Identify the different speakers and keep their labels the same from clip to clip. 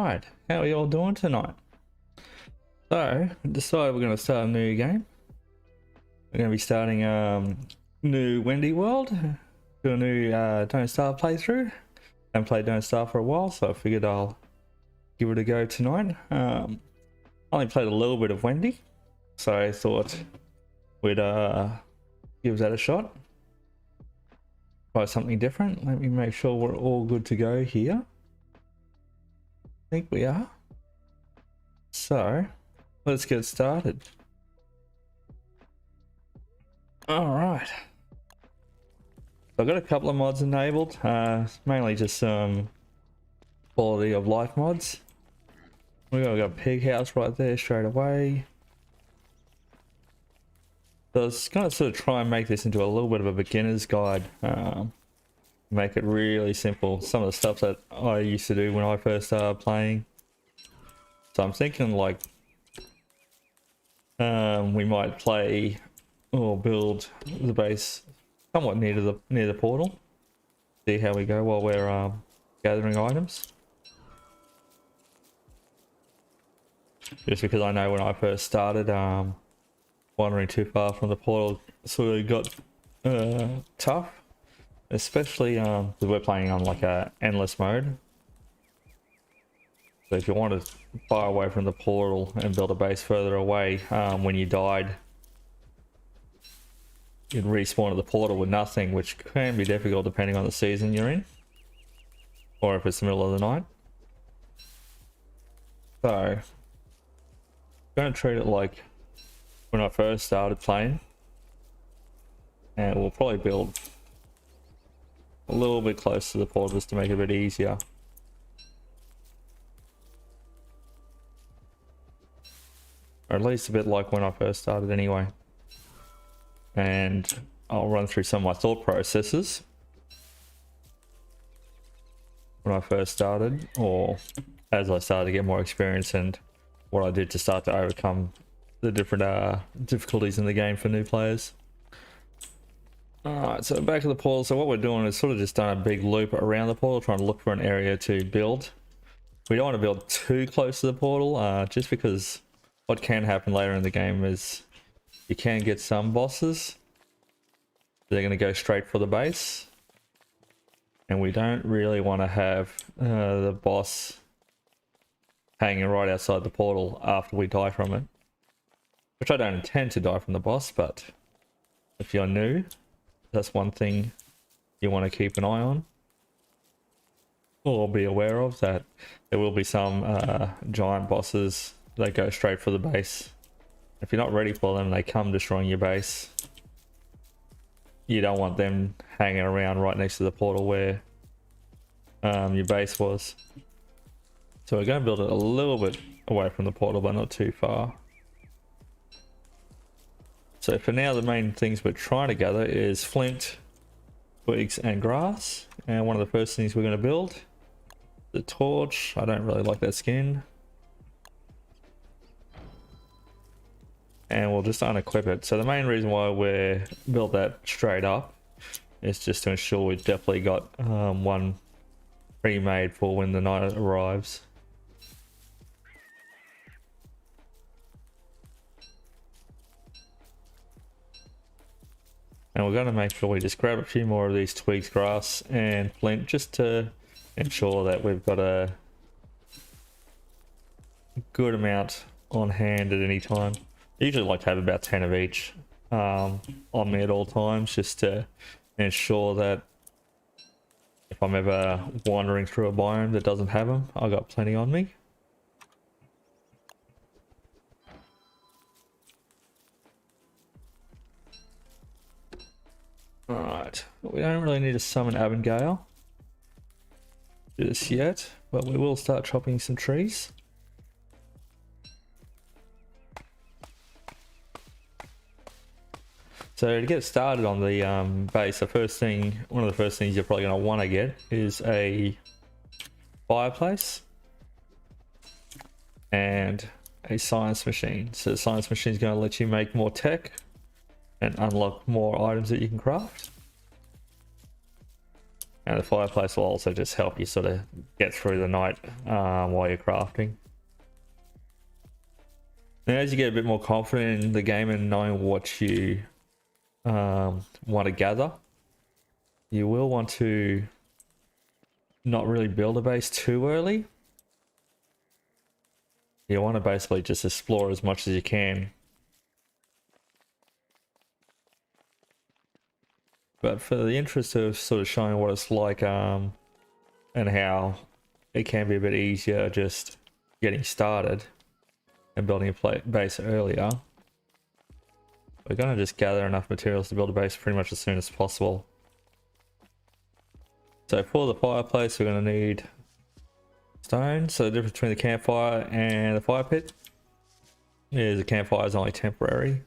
Speaker 1: Alright, how are you all doing tonight? So, I decided we're going to start a new game. We're going to be starting new Wendy world. Do a new Don't Starve playthrough. Haven't played Don't Starve for a while, so I figured I'll give it a go tonight. I only played a little bit of Wendy, so I thought we'd give that a shot. Try something different. Let me make sure we're all good to go here. I think we are. So, let's get started. Alright. I've got a couple of mods enabled, mainly just some quality of life mods. We've got a pig house right there straight away. So I was going to sort of try and make this into a little bit of a beginner's guide. Make it really simple. Some of the stuff that I used to do when I first started playing. So I'm thinking like we might play or build the base somewhat near the portal. See how we go while we're gathering items. Just because I know when I first started, wandering too far from the portal sort of got tough. Especially because we're playing on like a endless mode. So if you want to far away from the portal and build a base further away, when you died, you'd respawn at the portal with nothing, which can be difficult depending on the season you're in. Or if it's the middle of the night. So, I'm going to treat it like when I first started playing. And we'll probably build a little bit close to the portal just to make it a bit easier. Or at least a bit like when I first started anyway. And I'll run through some of my thought processes when I first started, or as I started to get more experience, and what I did to start to overcome the different difficulties in the game for new players. Alright, so back to the portal. So what we're doing is sort of just done a big loop around the portal, trying to look for an area to build. We don't want to build too close to the portal, just because what can happen later in the game is you can get some bosses. They're going to go straight for the base. And we don't really want to have the boss hanging right outside the portal after we die from it. Which I don't intend to die from the boss, but if you're new, that's one thing you want to keep an eye on. Or be aware of, that there will be some giant bosses that go straight for the base. If you're not ready for them, they come destroying your base. You don't want them hanging around right next to the portal where your base was. So we're going to build it a little bit away from the portal, but not too far. So for now, the main things we're trying to gather is flint, twigs and grass. And one of the first things we're going to build, the torch. I don't really like that skin. And we'll just unequip it. So the main reason why we built that straight up is just to ensure we've definitely got one pre-made for when the night arrives. And we're going to make sure we just grab a few more of these twigs, grass and flint, just to ensure that we've got a good amount on hand at any time. I usually like to have about 10 of each on me at all times, just to ensure that if I'm ever wandering through a biome that doesn't have them, I've got plenty on me. Alright, we don't really need to summon Abigail just yet, but we will start chopping some trees. So to get started on the base, one of the first things you're probably going to want to get is a fireplace and a science machine. So the science machine is going to let you make more tech and unlock more items that you can craft. And the fireplace will also just help you sort of get through the night while you're crafting. Now, as you get a bit more confident in the game and knowing what you want to gather, you will want to not really build a base too early. You want to basically just explore as much as you can. But for the interest of sort of showing what it's like and how it can be a bit easier just getting started and building a base earlier, we're going to just gather enough materials to build a base pretty much as soon as possible. So for the fireplace, we're going to need stone. So the difference between the campfire and the fire pit is the campfire is only temporary,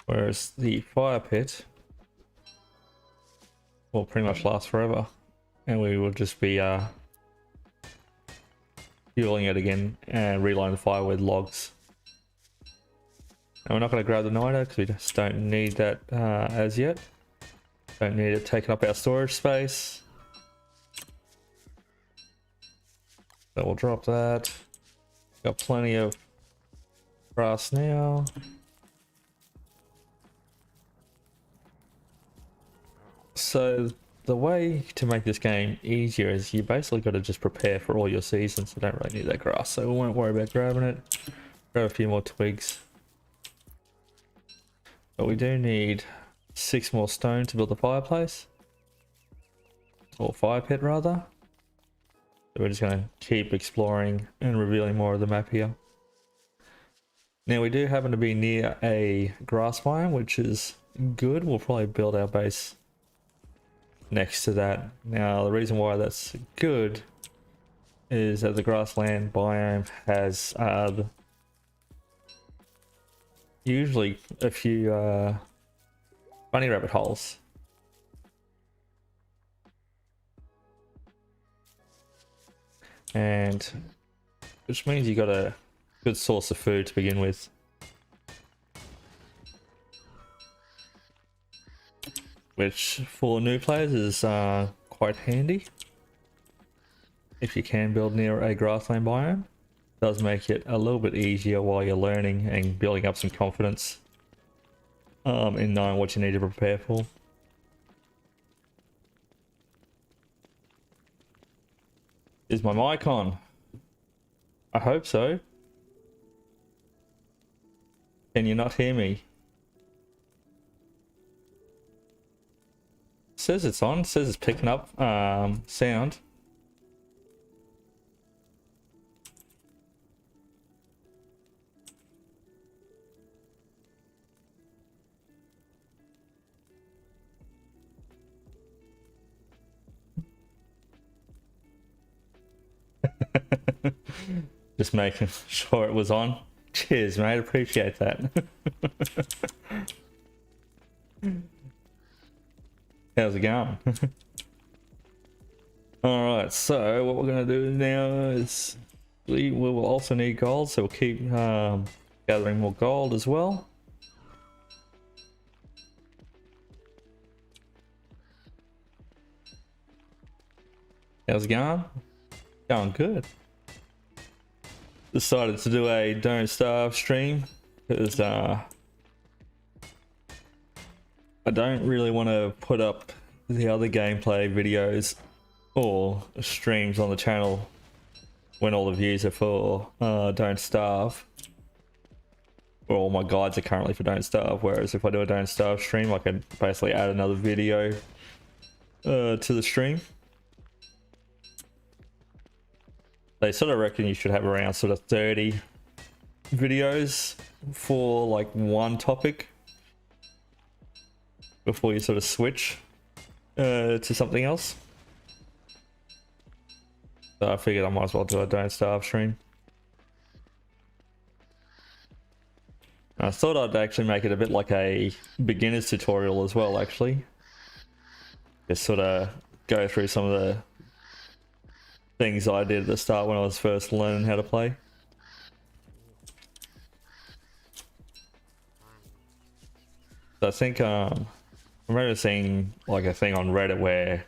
Speaker 1: whereas the fire pit will pretty much last forever, and we will just be fueling it again and relighting the fire with logs. And we're not going to grab the niter because we just don't need that as yet. Don't need it taking up our storage space. So we'll drop that. Got plenty of grass now. So the way to make this game easier is you basically got to just prepare for all your seasons. You don't really need that grass, so we won't worry about grabbing it. Grab a few more twigs. But we do need 6 more stone to build the fireplace. Or fire pit rather. So we're just going to keep exploring and revealing more of the map here. Now we do happen to be near a grass biome, which is good. We'll probably build our base next to that. Now the reason why that's good is that the grassland biome has usually a few bunny rabbit holes. And which means you got a good source of food to begin with. Which for new players is quite handy. If you can build near a grassland biome, it does make it a little bit easier while you're learning and building up some confidence in knowing what you need to prepare for. Is my mic on? I hope so. Can you not hear me? Says it's on, says it's picking up sound. Just making sure it was on. Cheers, mate. Appreciate that. How's it going? Alright, so what we're going to do now is we will also need gold, so we'll keep gathering more gold as well. How's it going? Going good. Decided to do a Don't Starve stream because I don't really want to put up the other gameplay videos or streams on the channel when all the views are for Don't Starve. Or all my guides are currently for Don't Starve, whereas if I do a Don't Starve stream I can basically add another video to the stream. They sort of reckon you should have around sort of 30 videos for like one topic before you sort of switch to something else. So I figured I might as well do a Don't Starve stream. I thought I'd actually make it a bit like a beginner's tutorial as well, actually. Just sort of go through some of the things I did at the start when I was first learning how to play. So I think I remember seeing like a thing on Reddit where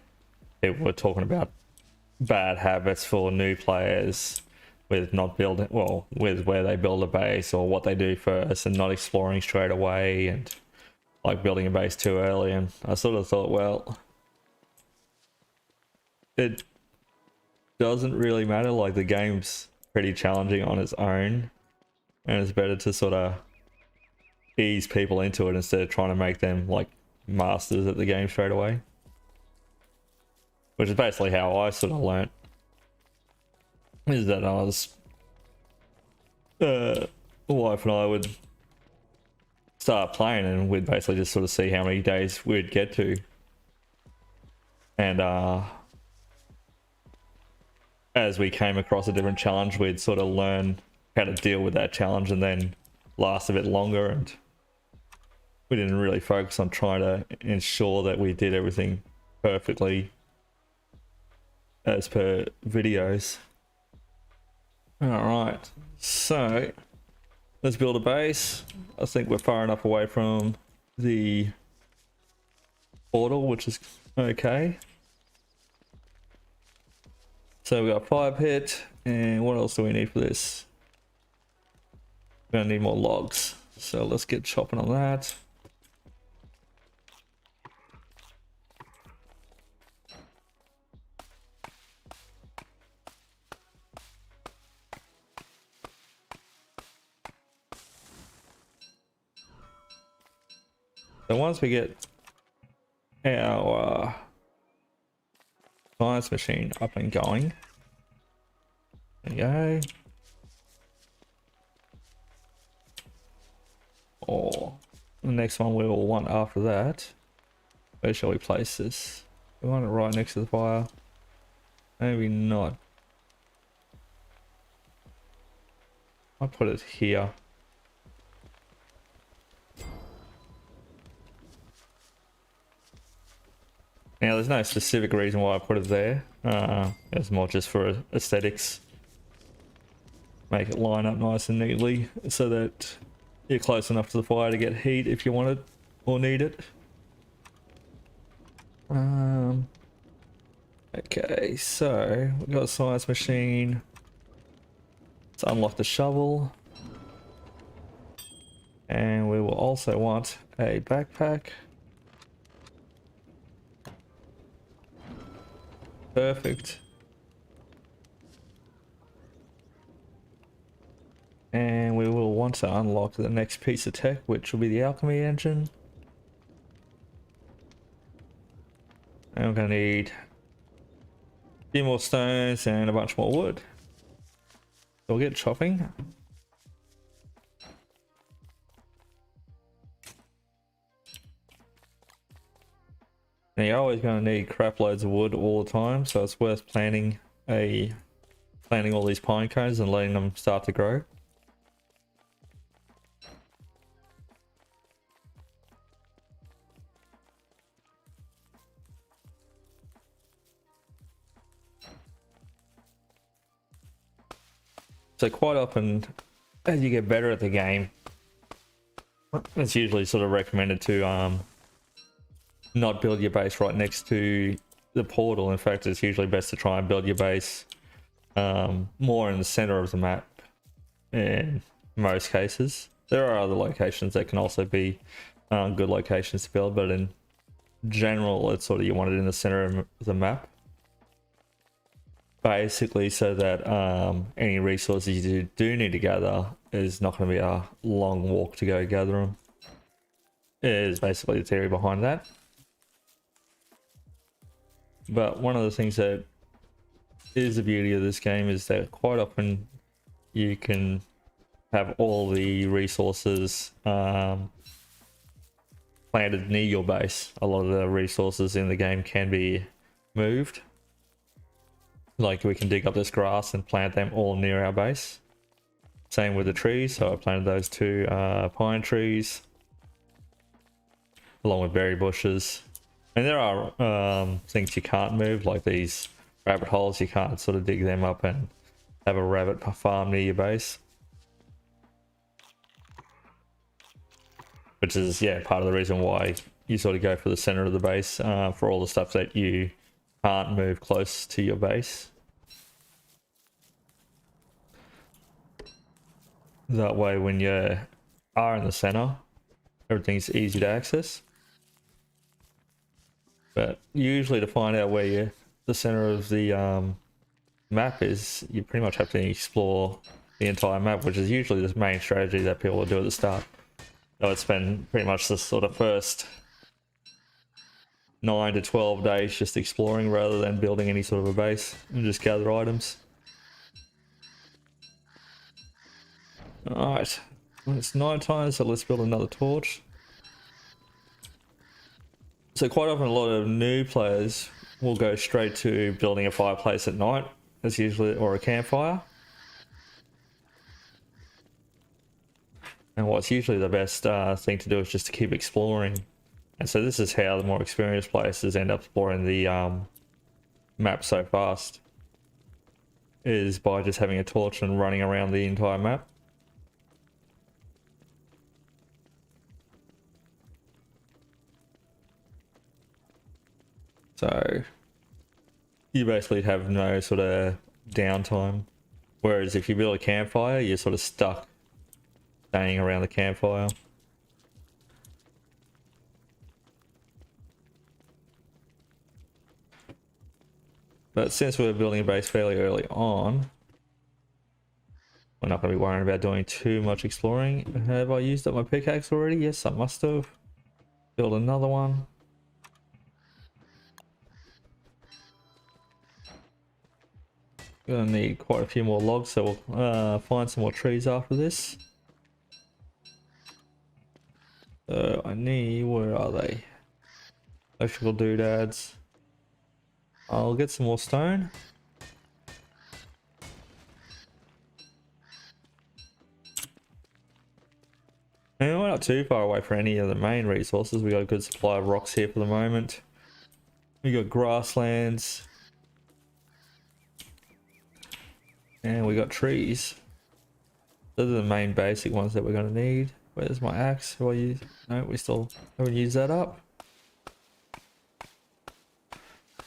Speaker 1: people were talking about bad habits for new players with not building, well, with where they build a base or what they do first and not exploring straight away and like building a base too early. And I sort of thought, well, it doesn't really matter. Like, the game's pretty challenging on its own, and it's better to sort of ease people into it instead of trying to make them like masters at the game straight away, which is basically how I sort of learnt. Is that I was wife and I would start playing and we'd basically just sort of see how many days we'd get to, and as we came across a different challenge, we'd sort of learn how to deal with that challenge and then last a bit longer. And we didn't really focus on trying to ensure that we did everything perfectly as per videos. Alright, so let's build a base. I think we're far enough away from the portal, which is okay. So we got 5 hit, and what else do we need for this? We're gonna need more logs, so let's get chopping on that. So once we get our science machine up and going, there you go. Or the next one we will want after that. Where shall we place this? We want it right next to the fire. Maybe not. I'll put it here. Now, there's no specific reason why I put it there. It's more just for aesthetics. Make it line up nice and neatly so that you're close enough to the fire to get heat if you want it or need it. Okay, so we've got a science machine. Let's unlock the shovel. And we will also want a backpack. Perfect. And we will want to unlock the next piece of tech, which will be the Alchemy Engine. And we're going to need a few more stones and a bunch more wood. So we'll get chopping. Now, you're always going to need crap loads of wood all the time, so it's worth planting all these pine cones and letting them start to grow. So quite often, as you get better at the game, it's usually sort of recommended to not build your base right next to the portal. In fact, it's usually best to try and build your base more in the center of the map in most cases. There are other locations that can also be good locations to build, but in general, it's sort of you want it in the center of the map. Basically, so that any resources you do need to gather is not going to be a long walk to go gather them. Is basically the theory behind that. But one of the things that is the beauty of this game is that quite often you can have all the resources planted near your base. A lot of the resources in the game can be moved. Like, we can dig up this grass and plant them all near our base. Same with the trees, so I planted those 2 pine trees along with berry bushes. And there are things you can't move, like these rabbit holes. You can't sort of dig them up and have a rabbit farm near your base, which is, yeah, part of the reason why you sort of go for the center of the base for all the stuff that you can't move close to your base. That way when you are in the center, everything's easy to access. But usually to find out where the center of the map is, you pretty much have to explore the entire map, which is usually the main strategy that people will do at the start. I would spend pretty much the sort of first 9 to 12 days just exploring rather than building any sort of a base, and just gather items. Alright, it's night time, so let's build another torch. So quite often a lot of new players will go straight to building a fireplace at night, as usually, or a campfire. And what's usually the best thing to do is just to keep exploring. And so this is how the more experienced players end up exploring the map so fast, is by just having a torch and running around the entire map. So you basically have no sort of downtime. Whereas if you build a campfire, you're sort of stuck staying around the campfire. But since we're building a base fairly early on, we're not going to be worrying about doing too much exploring. Have I used up my pickaxe already? Yes, I must have. Build another one. Gonna need quite a few more logs, so we'll find some more trees after this. So I need, where are they? Electrical doodads. I'll get some more stone. And we're not too far away from any of the main resources. We got a good supply of rocks here for the moment. We got grasslands. And we got trees. Those are the main basic ones that we're going to need. Where's my axe? Who I use? No, we still haven't used that up.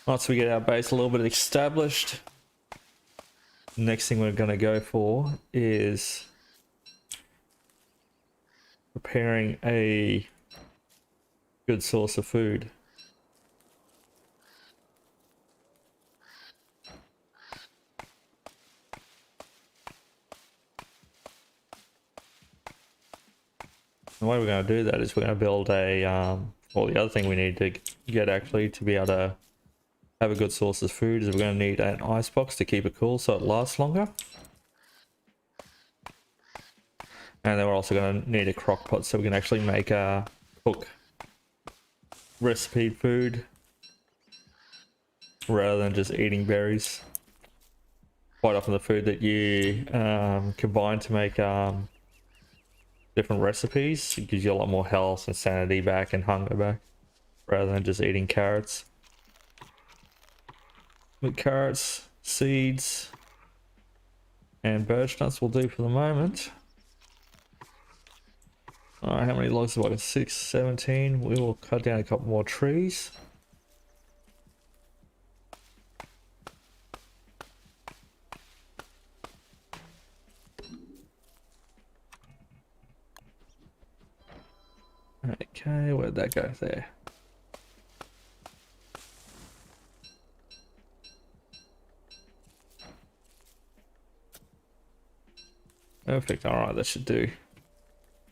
Speaker 1: Once we get our base a little bit established, next thing we're going to go for is preparing a good source of food. The way we're going to do that is we're going to build a, well, the other thing we need to get actually to be able to have a good source of food is we're going to need an ice box to keep it cool so it lasts longer. And then we're also going to need a crock pot so we can actually make cook recipe food rather than just eating berries. Quite often the food that you combine to make different recipes, it gives you a lot more health and sanity back and hunger back rather than just eating carrots. But carrots, seeds, and birch nuts will do for the moment. Alright, how many logs have I got? 6, 17. We will cut down a couple more trees. Okay, where'd that go? There. Perfect, alright, that should do.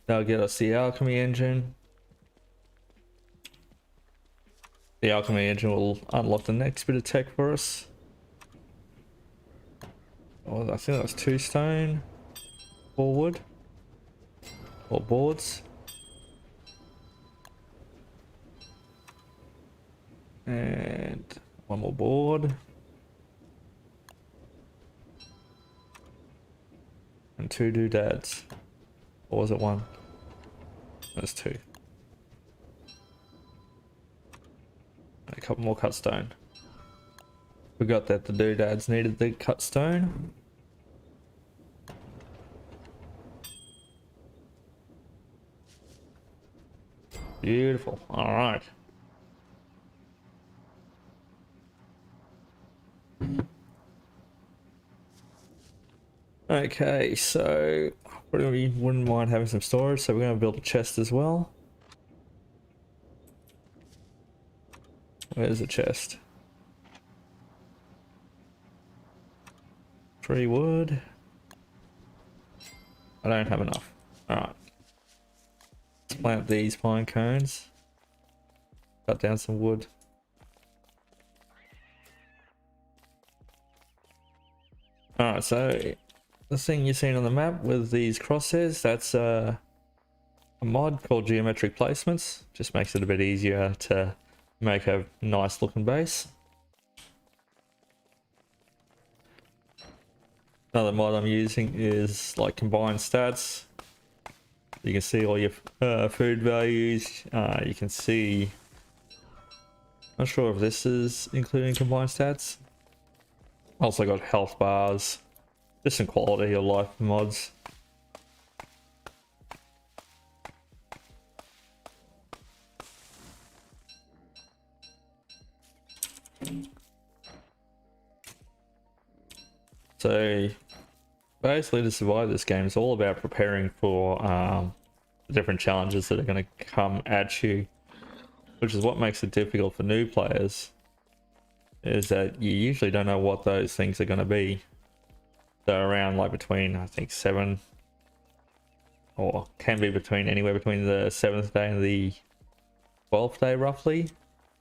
Speaker 1: That'll get us the Alchemy Engine. The Alchemy Engine will unlock the next bit of tech for us. Oh, I think that's 2 stone, 4 wood, or boards. And 1 more board. And 2 doodads. Or was it 1? That's 2. And a couple more cut stone. Forgot that the doodads needed the cut stone. Beautiful. Alright. Okay, so we wouldn't mind having some storage, so we're going to build a chest as well. Where's the chest? 3 wood. I don't have enough. Alright. Let's plant these pine cones. Cut down some wood. Alright, so the thing you're seeing on the map with these crosshairs, that's a mod called geometric placements. Just makes it a bit easier to make a nice looking base. Another mod I'm using is like combined stats. You can see all your food values. You can see, not sure if this is including combined stats. Also got health bars, just some quality of life mods. So basically to survive this game is all about preparing for the different challenges that are going to come at you, which is what makes it difficult for new players, is that you usually don't know what those things are going to be. They're around like between, I think 7, or can be between anywhere between the 7th day and the 12th day roughly.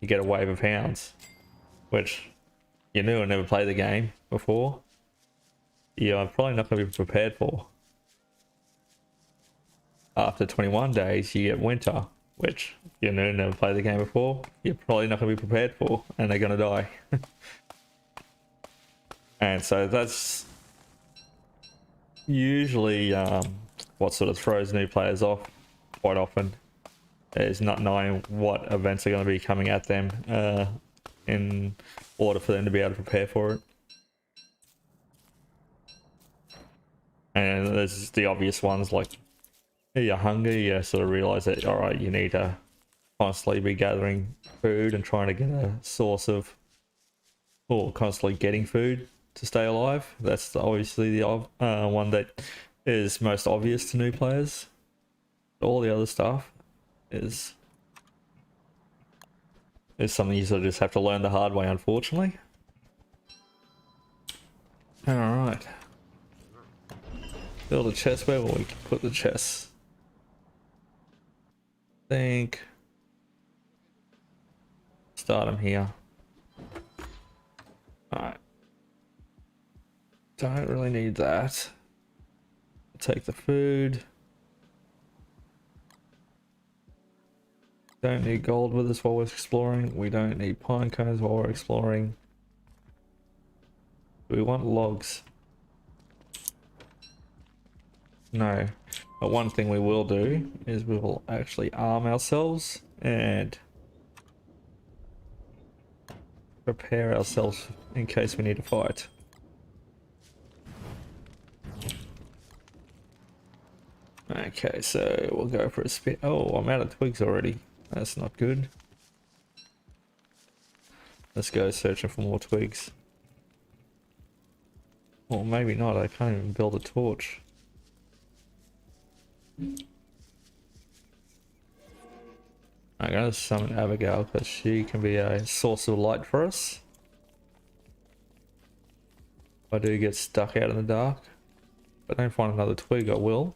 Speaker 1: You get a wave of hounds, which you knew and never played the game before. You're probably not going to be prepared for. After 21 days you get winter, which you knew and never played the game before. You're probably not going to be prepared for, and they're going to die. And so that's usually what sort of throws new players off quite often, is not knowing what events are going to be coming at them in order for them to be able to prepare for it. And there's the obvious ones, like you're hungry, you sort of realize that, all right, you need to constantly be gathering food and trying to get a source of, or constantly getting food to stay alive. That's obviously the one that is most obvious to new players. All the other stuff is something you sort of just have to learn the hard way, unfortunately. All right. Build a chest. Where will we put the chests? Think. Start them here. Alright. Don't really need that. Take the food. Don't need gold with us while we're exploring. We don't need pine cones while we're exploring. Do we want logs? No. But one thing we will do is we will actually arm ourselves and prepare ourselves in case we need to fight. Okay, so we'll go for a spin. Oh, I'm out of twigs already. That's not good. Let's go searching for more twigs. Or maybe not, I can't even build a torch. I'm gonna summon Abigail because she can be a source of light for us. If I do get stuck out in the dark, if I don't find another twig, I will.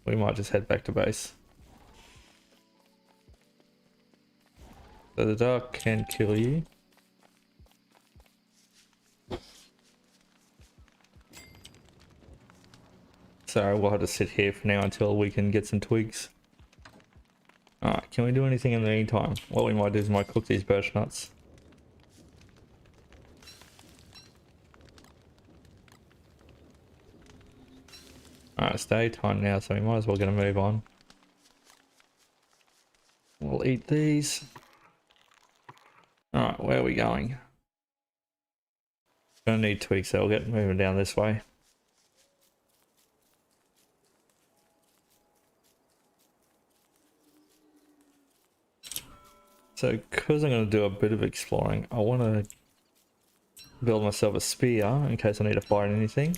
Speaker 1: We might just head back to base. So the dark can kill you. So we'll have to sit here for now until we can get some twigs. Alright, can we do anything in the meantime? What we might do is we might cook these birch nuts. Alright, it's daytime now, so we might as well get a move on. We'll eat these. Alright, where are we going? Gonna need twigs, so we'll get moving down this way. So, because I'm going to do a bit of exploring, I want to build myself a spear in case I need to fight anything.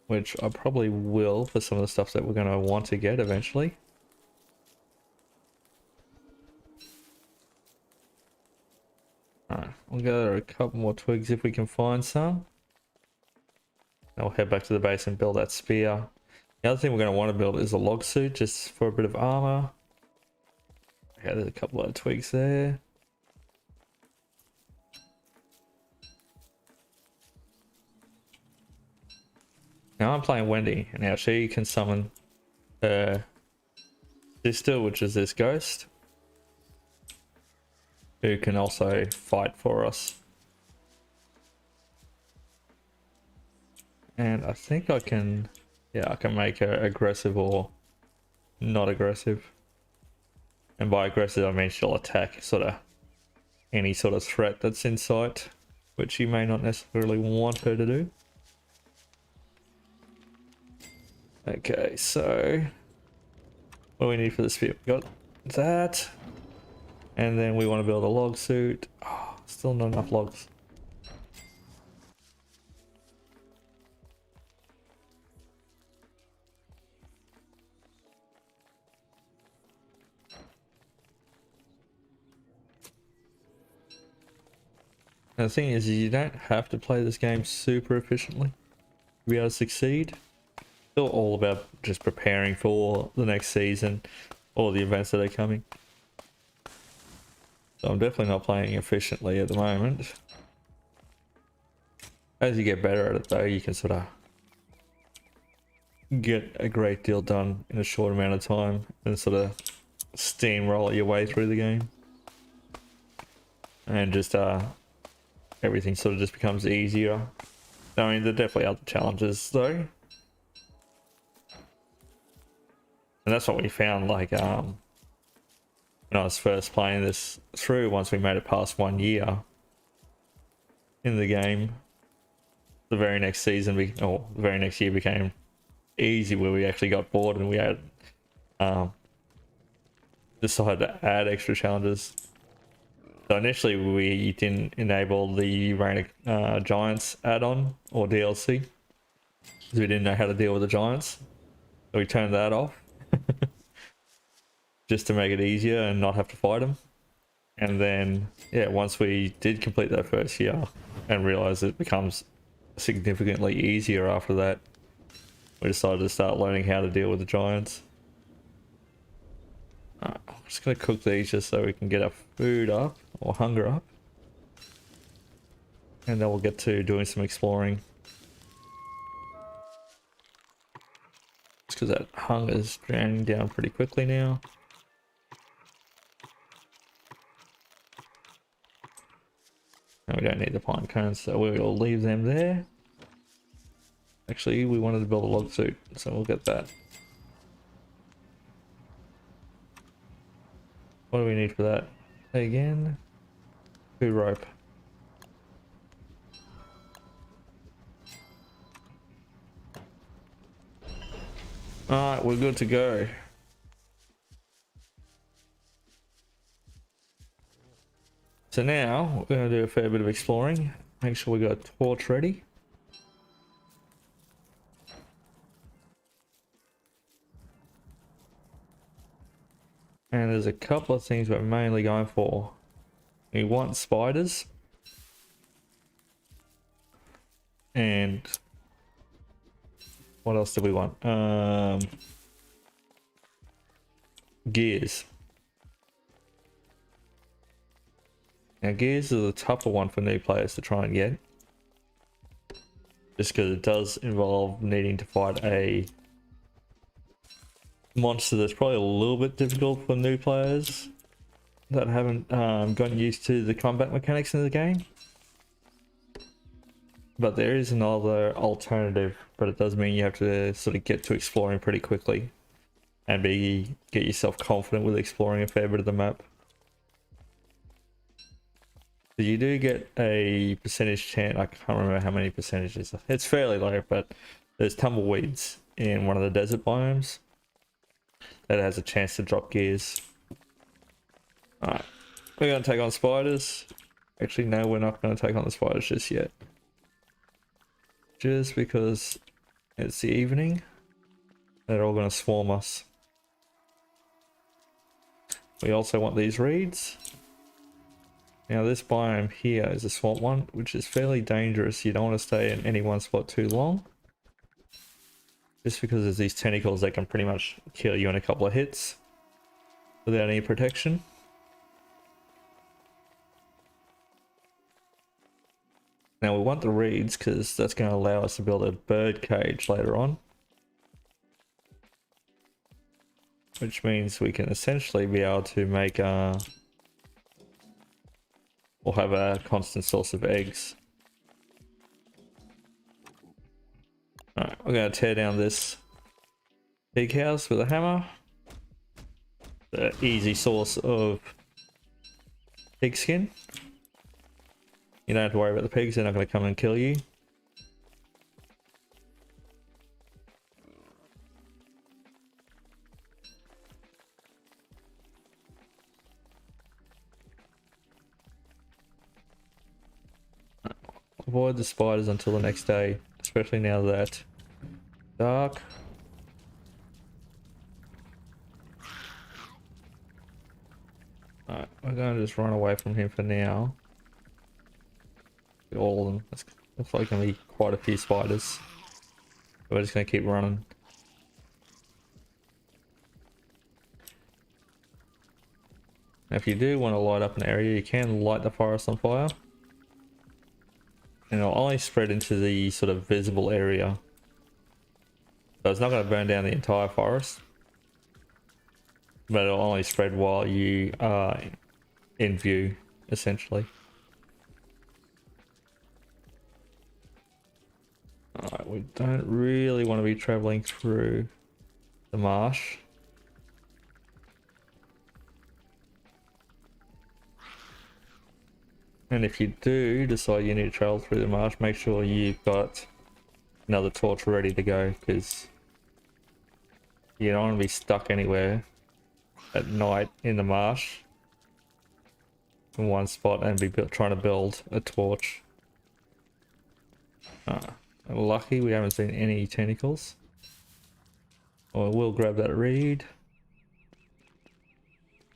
Speaker 1: Which I probably will for some of the stuff that we're going to want to get eventually. Alright, we'll gather a couple more twigs if we can find some. Then we'll head back to the base and build that spear. The other thing we're going to want to build is a log suit just for a bit of armor. Okay, there's a couple of twigs there. Now I'm playing Wendy, and now she can summon her sister, which is this ghost, who can also fight for us. And I think I can, yeah, I can make her aggressive or not aggressive. And by aggressive, I mean she'll attack sort of any sort of threat that's in sight, which you may not necessarily want her to do. Okay, so what do we need for the spear? We got that. And then we want to build a log suit. Oh, still not enough logs. And the thing is, you don't have to play this game super efficiently to be able to succeed. Still all about just preparing for the next season, all the events that are coming. So I'm definitely not playing efficiently at the moment. As you get better at it though, you can sort of get a great deal done in a short amount of time and sort of steamroll your way through the game. And just everything sort of just becomes easier. I mean, there definitely are challenges though. And that's what we found, like, when I was first playing this through, once we made it past 1 year in the game, the very next season, the very next year became easy, where we actually got bored and we had decided to add extra challenges. So initially we didn't enable the Reign of Giants add-on or DLC, because we didn't know how to deal with the giants. So we turned that off. Just to make it easier and not have to fight them. And then, yeah, once we did complete that first year and realized it becomes significantly easier after that, we decided to start learning how to deal with the giants. I'm just going to cook these just so we can get our food up, or hunger up. And then we'll get to doing some exploring. Just because that hunger is draining down pretty quickly now. And we don't need the pine cones, so we'll leave them there. Actually, we wanted to build a log suit, so we'll get that. What do we need for that? Again, 2 rope. Alright, we're good to go. So now we're going to do a fair bit of exploring. Make sure we got a torch ready. And there's a couple of things we're mainly going for. We want spiders. And what else do we want? Gears. Now gears is a tougher one for new players to try and get. Just because it does involve needing to fight a monster that's probably a little bit difficult for new players that haven't gotten used to the combat mechanics in the game. But there is another alternative, but it does mean you have to sort of get to exploring pretty quickly and get yourself confident with exploring a fair bit of the map. You do get a percentage chance, I can't remember how many percentages, it's fairly low, but there's tumbleweeds in one of the desert biomes that has a chance to drop gears. Alright, we're going to take on spiders. Actually, no, we're not going to take on the spiders just yet. Just because it's the evening. They're all going to swarm us. We also want these reeds. Now this biome here is a swamp one, which is fairly dangerous. You don't want to stay in any one spot too long. Just because there's these tentacles that can pretty much kill you in a couple of hits without any protection. Now we want the reeds because that's going to allow us to build a bird cage later on. Which means we can essentially be able to make we'll have a constant source of eggs. Alright, we're going to tear down this pig house with a hammer. The easy source of pig skin. You don't have to worry about the pigs, they're not going to come and kill you. Avoid the spiders until the next day, especially now that dark. Alright, we're going to just run away from him for now. All of them. Looks like going to be quite a few spiders. So we're just going to keep running. Now if you do want to light up an area, you can light the forest on fire. And it'll only spread into the sort of visible area. So it's not going to burn down the entire forest. But it'll only spread while you are in view, essentially. Alright, we don't really want to be traveling through the marsh. And if you do decide you need to travel through the marsh, make sure you've got another torch ready to go, because you don't want to be stuck anywhere at night in the marsh in one spot and be trying to build a torch. Lucky we haven't seen any tentacles. Or we'll grab that reed.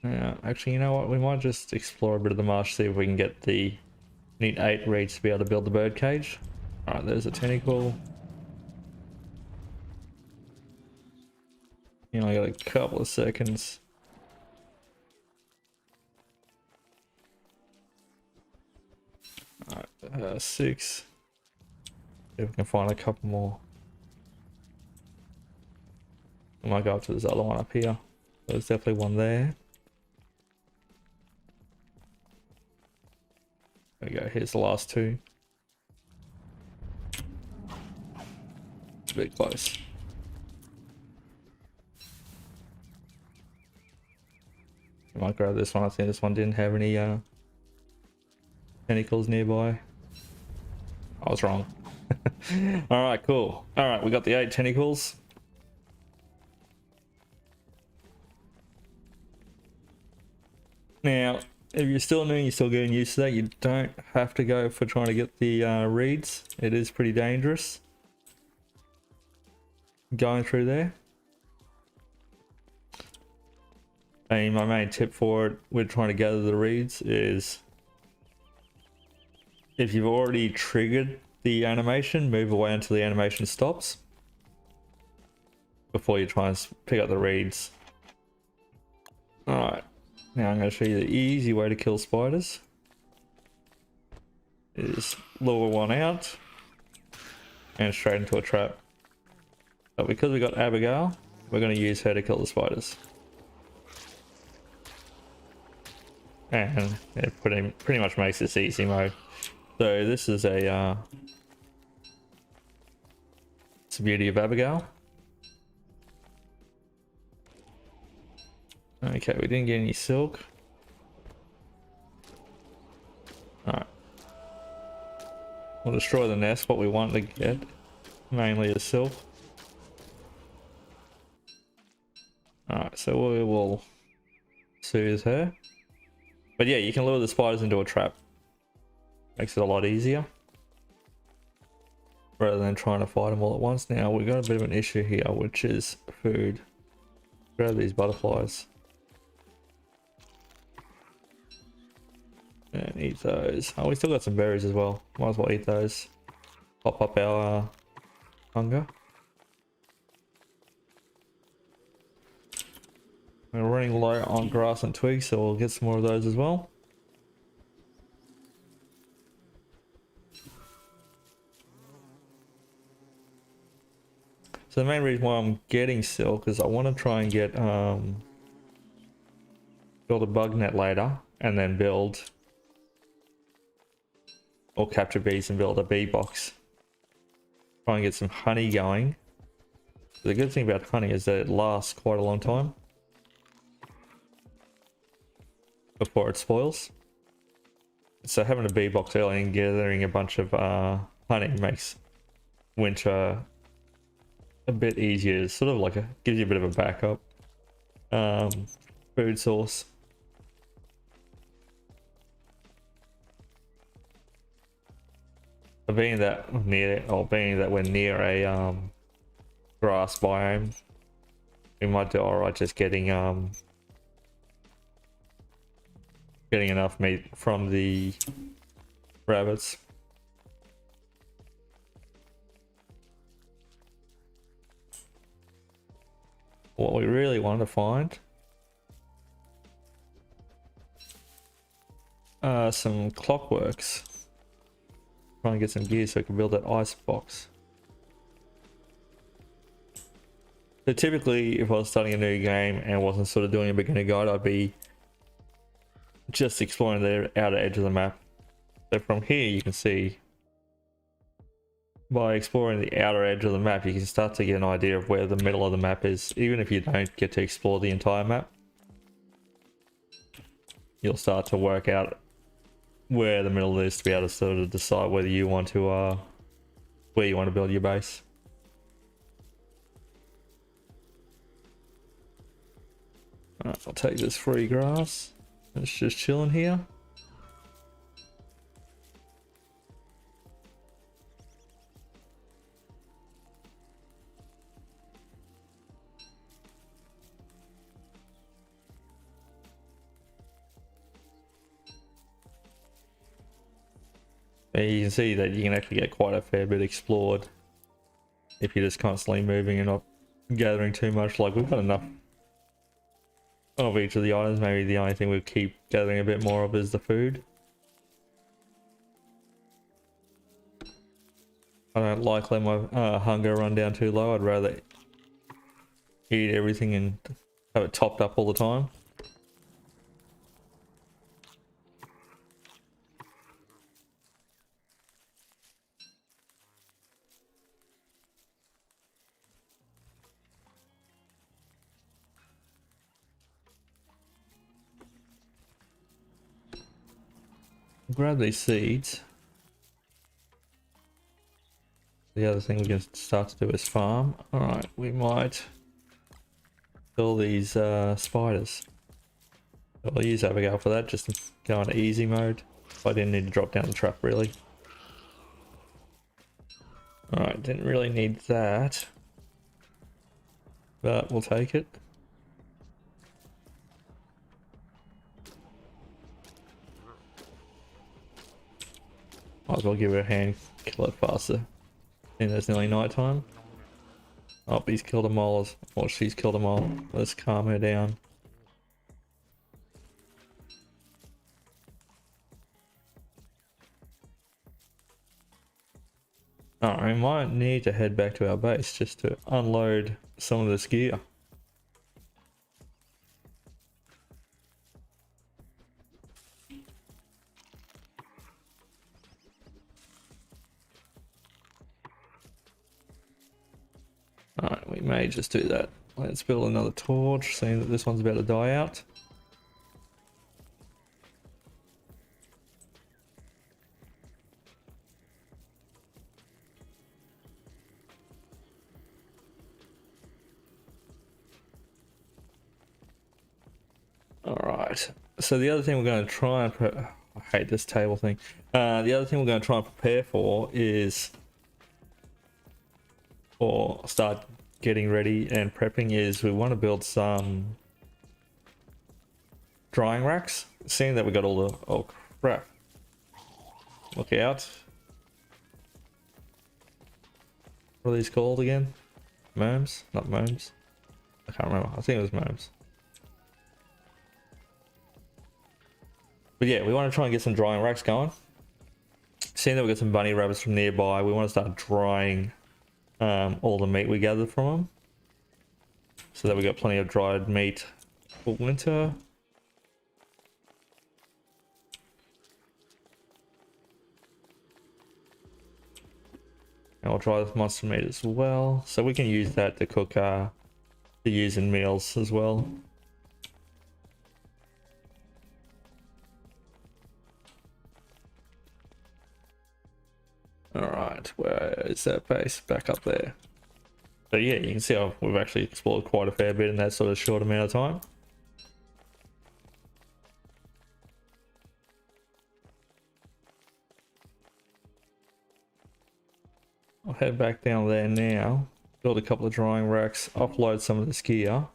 Speaker 1: Actually, you know what? We might just explore a bit of the marsh, see if we can get the... Need 8 reeds to be able to build the bird cage. Alright, there's a tentacle. You only got a couple of seconds. Alright, 6. See if we can find a couple more. I might go up to this other one up here. There's definitely one there. There we go, here's the last 2. It's a bit close. I might grab this one. I think this one didn't have any tentacles nearby. I was wrong. Alright, cool. Alright, we got the 8 tentacles. Now, if you're still new and you're still getting used to that, you don't have to go for trying to get the reeds. It is pretty dangerous going through there. And my main tip for it with trying to gather the reeds is, if you've already triggered the animation, move away until the animation stops before you try and pick up the reeds. Alright, now I'm going to show you the easy way to kill spiders. Is lure one out and straight into a trap. But because we got Abigail, we're going to use her to kill the spiders. And it pretty much makes this easy mode. So this is a it's the beauty of Abigail. Okay, we didn't get any silk. Alright. We'll destroy the nest. What we want to get mainly is silk. Alright, so we will soothe her. But yeah, you can lure the spiders into a trap. Makes it a lot easier. Rather than trying to fight them all at once. Now we've got a bit of an issue here, which is food. Grab these butterflies. And eat those. Oh, we still got some berries as well. Might as well eat those. Pop up our hunger. We're running low on grass and twigs, so we'll get some more of those as well. So the main reason why I'm getting silk is I want to try and get build a bug net later, and then build or capture bees and build a bee box. Try and get some honey going. The good thing about honey is that it lasts quite a long time before it spoils. So having a bee box early and gathering a bunch of honey makes winter a bit easier. It's sort of like gives you a bit of a backup food source. Being that we're near a grass biome, we might do alright just getting enough meat from the rabbits. What we really want to find are some clockworks. Try and get some gear so we can build that ice box. So typically, if I was starting a new game and wasn't sort of doing a beginner guide, I'd be just exploring the outer edge of the map. So from here you can see, by exploring the outer edge of the map, you can start to get an idea of where the middle of the map is. Even if you don't get to explore the entire map, you'll start to work out where the middle is to be able to sort of decide whether you want to where you want to build your base. Alright, I'll take this free grass. It's just chilling here. And you can see that you can actually get quite a fair bit explored if you're just constantly moving and not gathering too much. Like, we've got enough of each of the items. Maybe the only thing we keep gathering a bit more of is the food. I don't like letting my hunger run down too low. I'd rather eat everything and have it topped up all the time. Grab these seeds. The other thing we can start to do is farm. Alright, we might kill these spiders. I'll use Abigail for that, just to go into easy mode. I didn't need to drop down the trap really. Alright, didn't really need that, but we'll take it. Might as well give her a hand, kill it faster. And it's nearly night time. Oh, he's killed a mole, or she's killed a mole. Let's calm her down. Alright, I might need to head back to our base just to unload some of this gear. Alright, we may just do that. Let's build another torch, seeing that this one's about to die out. Alright. Alright, so the other thing we're going to try and I hate this table thing. The other thing we're going to try and prepare for is, or start getting ready and prepping, is we want to build some drying racks. Seeing that we got all the, oh crap, look out. What are these called again? Moams? Not moams. I can't remember. I think it was moams. But yeah, we want to try and get some drying racks going. Seeing that we got some bunny rabbits from nearby, we want to start drying all the meat we gathered from them, so that we got plenty of dried meat for winter. And I'll dry the monster meat as well, so we can use that to cook, to use in meals as well. Alright, where is that base? Back up there. So yeah, you can see how we've actually explored quite a fair bit in that sort of short amount of time. I'll head back down there now, build a couple of drying racks, offload some of this gear,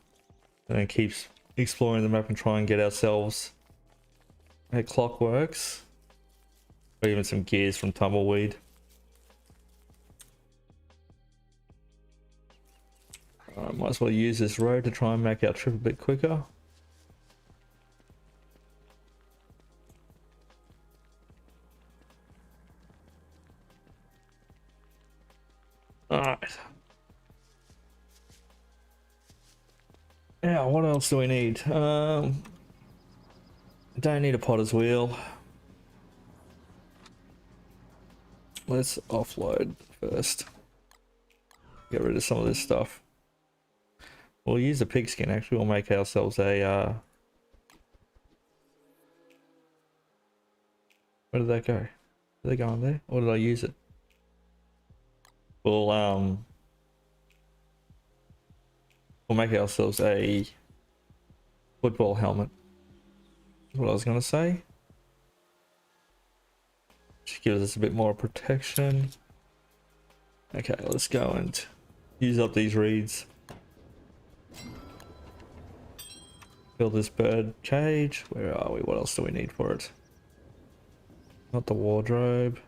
Speaker 1: and then keep exploring the map and try and get ourselves a clockworks, or even some gears from Tumbleweed. I might as well use this road to try and make our trip a bit quicker. Alright. Now, what else do we need? Don't need a potter's wheel. Let's offload first. Get rid of some of this stuff. We'll use the pigskin, actually. We'll make ourselves a, where did that go? Did they go on there? Or did I use it? We'll make ourselves a football helmet. That's what I was gonna say. Just gives us a bit more protection. Okay, let's go and use up these reeds. Build this bird cage. Where are we? What else do we need for it? Not the wardrobe.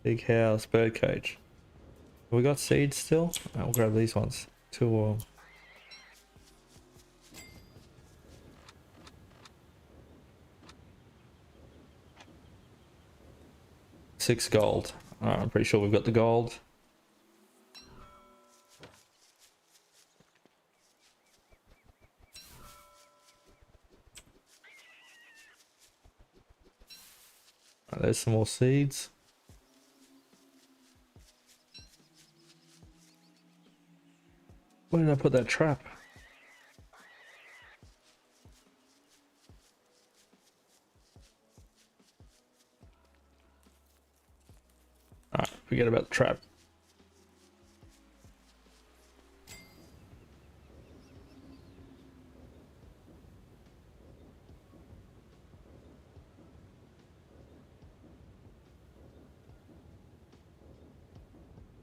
Speaker 1: Big house, bird cage. Have we got seeds still? I'll grab these ones. 2 of them. $6 gold. I'm pretty sure we've got the gold. There's some more seeds. Where did I put that trap? Alright, forget about the trap.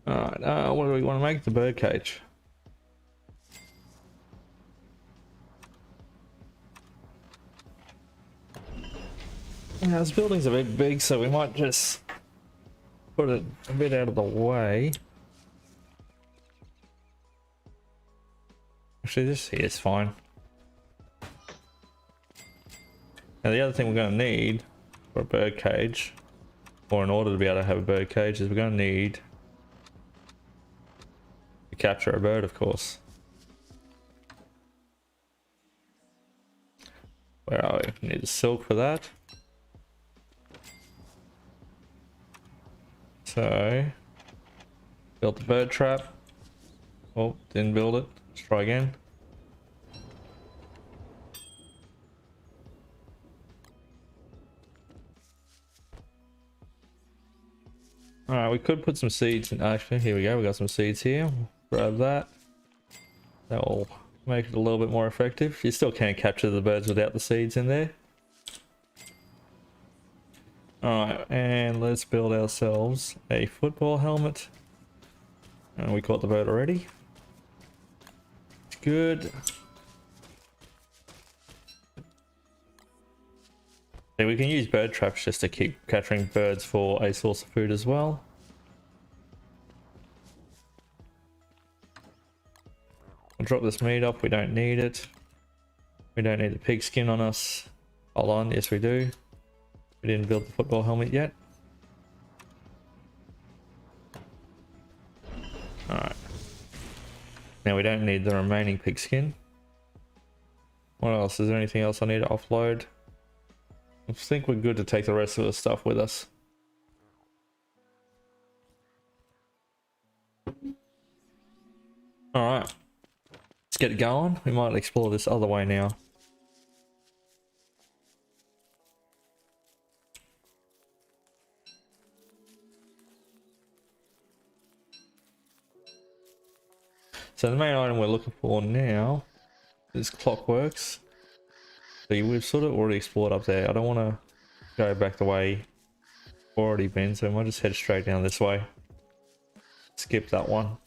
Speaker 1: Alright, what do we want to make? The bird cage. Now, this building's a bit big, so we might just put it a bit out of the way. Actually, this here is fine. Now, the other thing we're going to need for a bird cage, or in order to be able to have a bird cage, is we're going to need to capture a bird, of course. Where are we? We need the silk for that. So, build the bird trap. Oh, didn't build it. Let's try again. Alright, we could put some seeds in. Actually, here we go. We got some seeds here. Grab that. That will make it a little bit more effective. You still can't capture the birds without the seeds in there. Alright, and let's build ourselves a football helmet. And we caught the bird already. It's good. So we can use bird traps just to keep capturing birds for a source of food as well. We'll drop this meat off, we don't need it. We don't need the pig skin on us. Hold on, yes we do. We didn't build the football helmet yet. Alright. Now we don't need the remaining pig skin. What else? Is there anything else I need to offload? I think we're good to take the rest of the stuff with us. Alright. Let's get it going. We might explore this other way now. So the main item we're looking for now is clockworks. So we've sort of already explored up there. I don't want to go back the way we've already been, so I might just head straight down this way. Skip that one.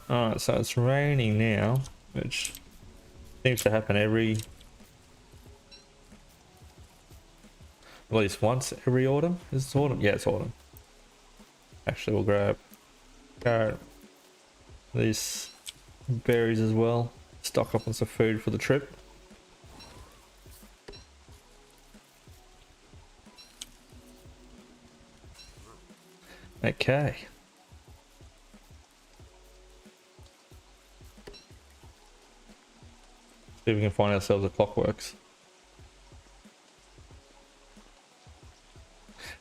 Speaker 1: Alright, so it's raining now, which seems to happen at least once every autumn. Is it autumn? Yeah, it's autumn. Actually, we'll grab carrot, these berries as well. Stock up on some food for the trip. Okay. See if we can find ourselves a clockworks.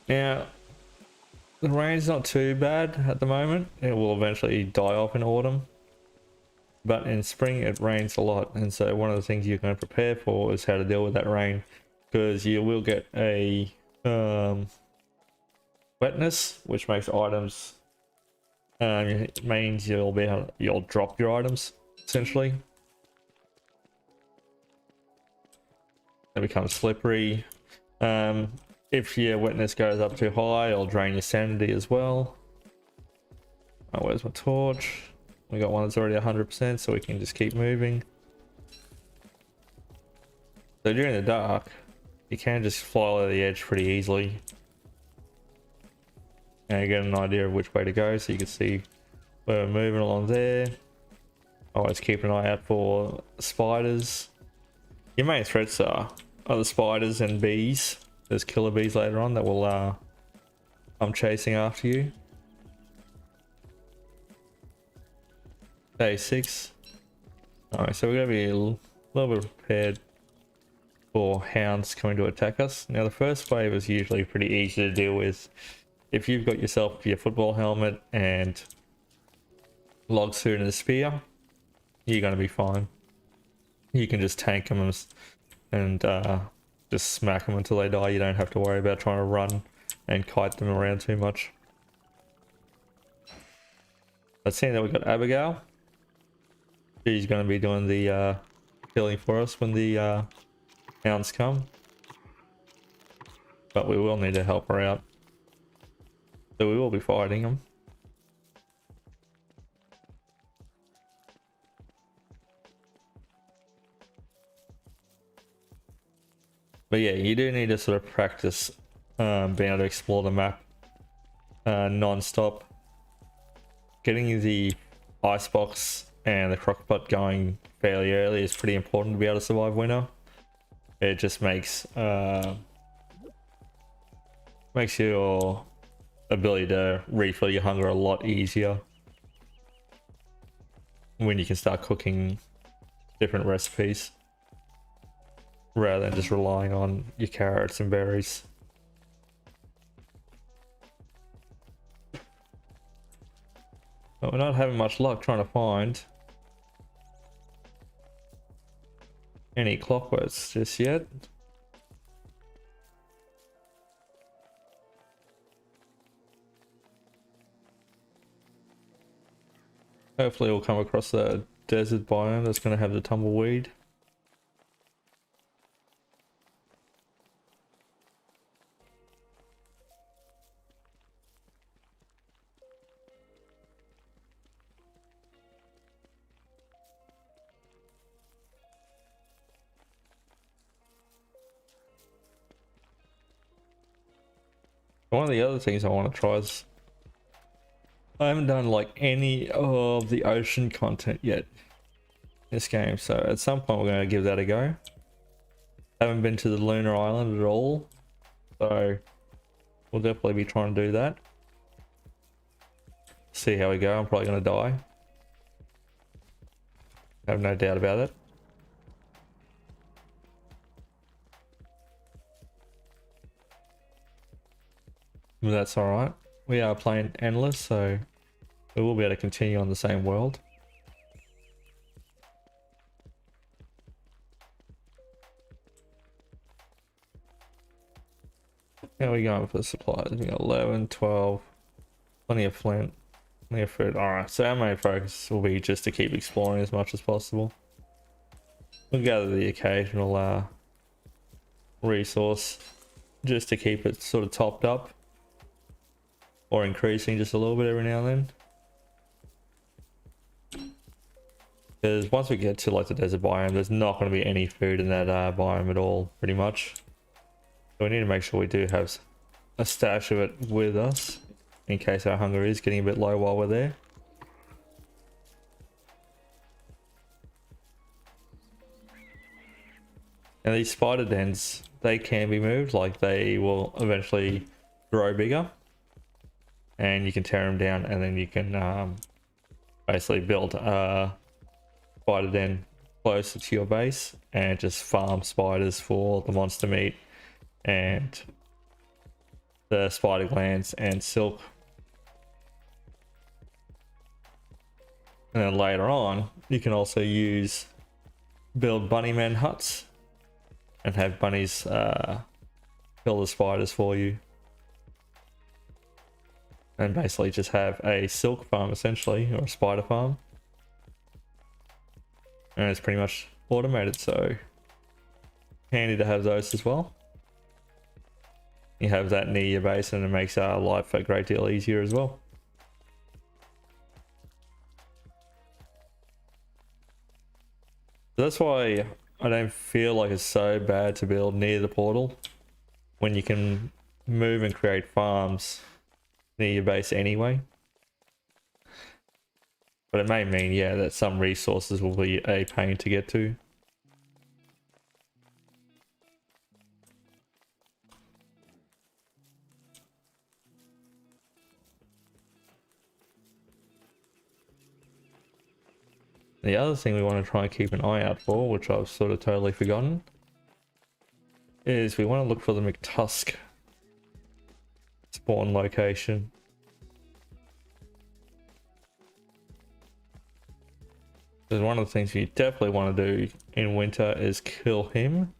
Speaker 1: Now, the rain's not too bad at the moment. It will eventually die off in autumn. But in spring it rains a lot, and so one of the things you're going to prepare for is how to deal with that rain. Because you will get a wetness, which makes items... it means you'll drop your items, essentially. It becomes slippery. If your wetness goes up too high, it'll drain your sanity as well. Oh, where's my torch? We got one that's already 100%, so we can just keep moving. So during the dark, you can just follow the edge pretty easily. And you get an idea of which way to go, so you can see where we're moving along there. Always keep an eye out for spiders. Your main threats are the spiders and bees. There's killer bees later on that will come chasing after you. Day 6. Alright, so we're going to be a little bit prepared for hounds coming to attack us. Now the first wave is usually pretty easy to deal with. If you've got yourself your football helmet and log suit and a spear, you're going to be fine. You can just tank them and just smack them until they die. You don't have to worry about trying to run and kite them around too much. Let's see that we've got Abigail. She's going to be doing the killing for us when the hounds come. But we will need to help her out. So we will be fighting them. But yeah, you do need to sort of practice being able to explore the map non-stop. Getting the icebox and the crockpot going fairly early is pretty important to be able to survive winter. It just makes your ability to refill your hunger a lot easier when you can start cooking different recipes rather than just relying on your carrots and berries. But we're not having much luck trying to find any clockworks just yet. Hopefully we'll come across a desert biome that's going to have the tumbleweed. One of the other things I want to try is I haven't done like any of the ocean content yet in this game, so at some point we're going to give that a go. Haven't been to the lunar island at all, so we'll definitely be trying to do that. See how we go. I'm probably going to die. I have no doubt about it. But that's alright. We are playing endless, so we will be able to continue on the same world. How are we going for supplies? We got 11, 12, plenty of flint, plenty of food. Alright, so our main focus will be just to keep exploring as much as possible. We'll gather the occasional resource just to keep it sort of topped up. Or increasing just a little bit every now and then. Because once we get to like the desert biome, there's not going to be any food in that biome at all, pretty much. So we need to make sure we do have a stash of it with us, in case our hunger is getting a bit low while we're there. And these spider dens, they can be moved, like they will eventually grow bigger. And you can tear them down, and then you can basically build a spider den closer to your base and just farm spiders for the monster meat and the spider glands and silk. And then later on, you can also build bunnyman huts and have bunnies kill the spiders for you. And basically just have a silk farm essentially, or a spider farm. And it's pretty much automated, so handy to have those as well. You have that near your base and it makes our life a great deal easier as well. So that's why I don't feel like it's so bad to build near the portal when you can move and create farms near your base anyway. But it may mean, yeah, that some resources will be a pain to get to. The other thing we want to try and keep an eye out for, which I've sort of totally forgotten, is we want to look for the McTusk spawn location. Because one of the things you definitely want to do in winter is kill him.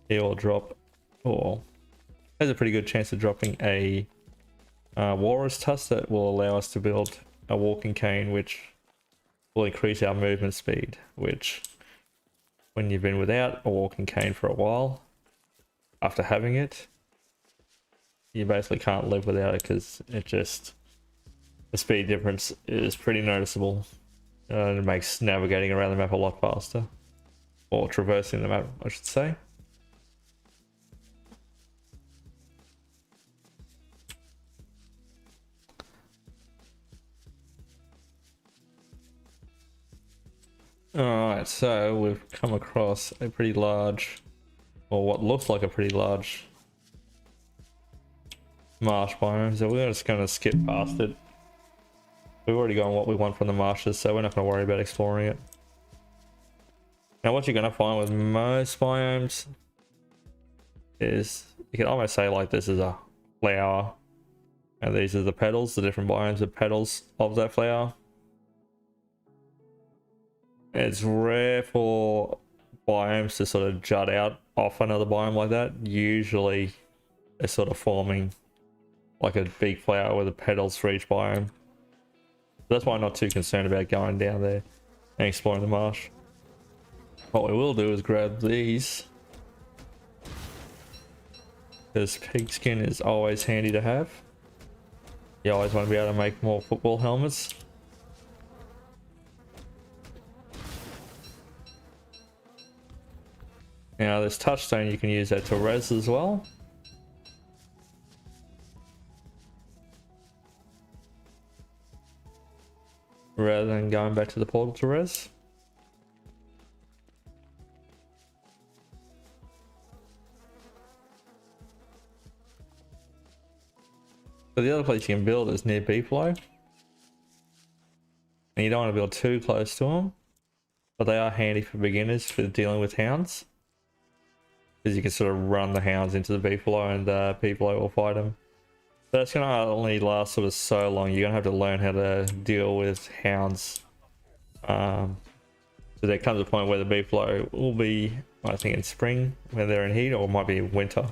Speaker 1: He will drop, or has a pretty good chance of dropping a walrus tusk that will allow us to build a walking cane, which will increase our movement speed, which when you've been without a walking cane for a while, after having it, you basically can't live without it, because the speed difference is pretty noticeable. It makes navigating around the map a lot faster, or traversing the map, I should say. Alright, so we've come across a pretty large, or what looks like a pretty large marsh biome, so we're just going to skip past it. We've already gotten what we want from the marshes, so we're not going to worry about exploring it. Now what you're going to find with most biomes is, you can almost say like this is a flower, and these are the petals, the different biomes of petals of that flower. It's rare for biomes to sort of jut out off another biome like that, usually they're sort of forming like a big flower with the petals for each biome. That's why I'm not too concerned about going down there and exploring the marsh. What we will do is grab these, because pigskin is always handy to have. You always want to be able to make more football helmets. Now this touchstone, you can use that to res as well. Rather than going back to the portal to res. So the other place you can build is near Beeflow. And you don't want to build too close to them. But they are handy for beginners for dealing with hounds. Because you can sort of run the hounds into the Beeflow and Beeflow will fight them. But that's going to only last sort of so long. You're going to have to learn how to deal with hounds. So there comes a point where the Beeflow will be, I think, in spring when they're in heat, or it might be winter.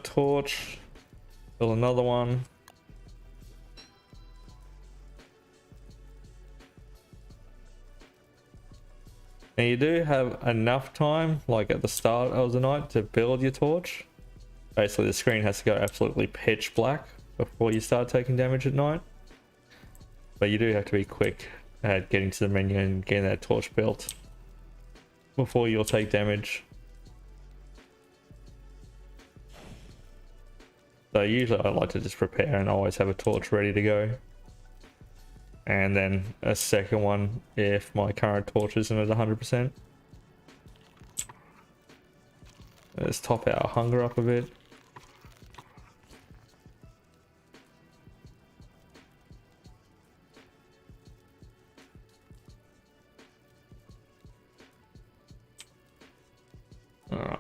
Speaker 1: Torch. Build another one. Now you do have enough time, like at the start of the night, to build your torch. Basically the screen has to go absolutely pitch black before you start taking damage at night. But you do have to be quick at getting to the menu and getting that torch built before you'll take damage. So usually I like to just prepare and always have a torch ready to go. And then a second one if my current torch isn't at 100%. Let's top our hunger up a bit. Alright.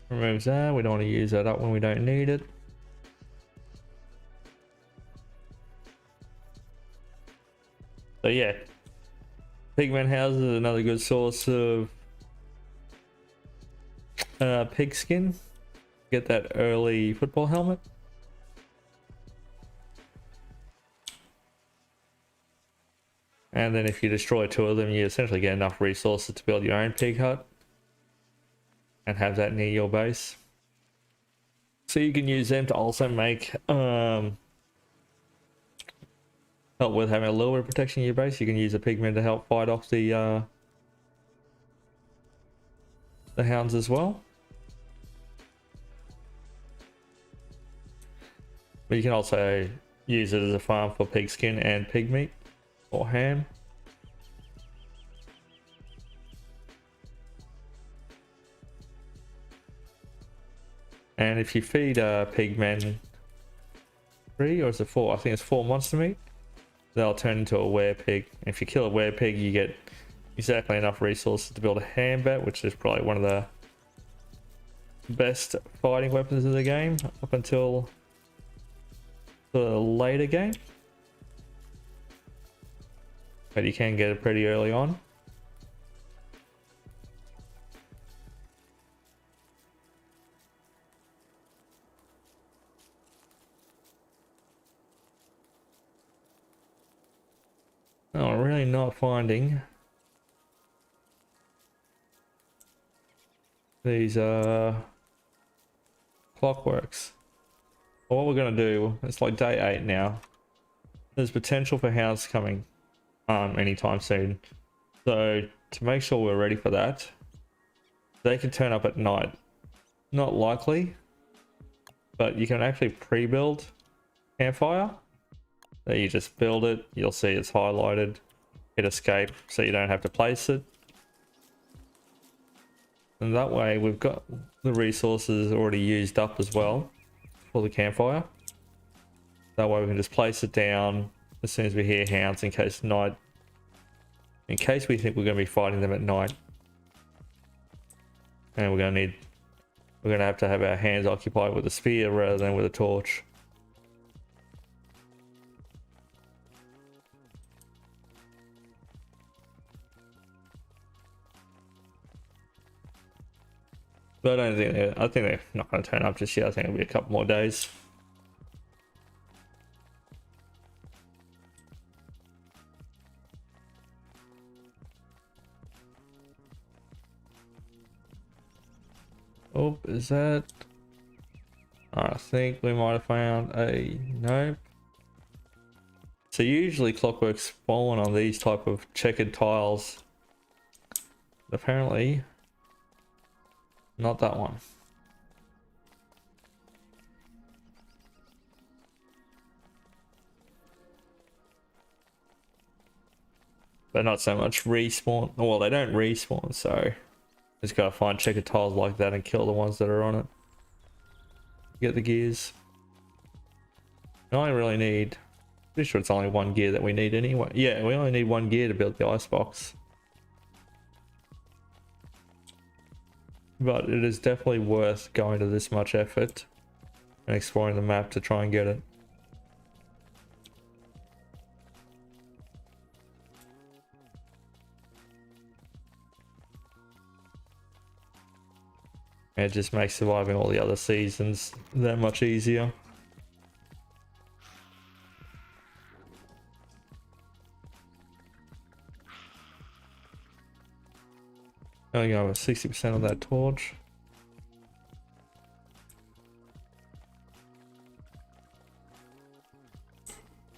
Speaker 1: Removes that. We don't want to use that up when we don't need it. So yeah, pigment houses is another good source of pig skin. Get that early football helmet. And then if you destroy two of them, you essentially get enough resources to build your own pig hut and have that near your base. So you can use them to also make help with having a little bit of protection in your base. You can use a pigman to help fight off the hounds as well. But you can also use it as a farm for pig skin and pig meat or ham. And if you feed pigmen 3 or is it 4? I think it's 4 monster meat. They'll turn into a werepig. If you kill a werepig, you get exactly enough resources to build a ham bat, which is probably one of the best fighting weapons in the game up until the later game. But you can get it pretty early on. Oh, I'm really not finding these clockworks. Well, what we're gonna do, it's like day 8 now. There's potential for hounds coming anytime soon. So to make sure we're ready for that, they can turn up at night. Not likely, but you can actually pre-build campfire. So you just build it, you'll see it's highlighted, hit escape so you don't have to place it. And that way we've got the resources already used up as well for the campfire. That way we can just place it down as soon as we hear hounds in case we think we're going to be fighting them at night. And we're going to have our hands occupied with a spear rather than with a torch. But I don't think I think they're not going to turn up just yet. I think it'll be a couple more days. Oh, is that? I think we might have found a nope. So usually clockworks spawn on these type of checkered tiles. Apparently, not that one. But not so much respawn. Well, they don't respawn, so just gotta find checkered tiles like that and kill the ones that are on it. Get the gears. I only really need, pretty sure it's only one gear that we need anyway. Yeah, we only need one gear to build the icebox. But it is definitely worth going to this much effort and exploring the map to try and get it. It just makes surviving all the other seasons that much easier. Only got 60% of that torch.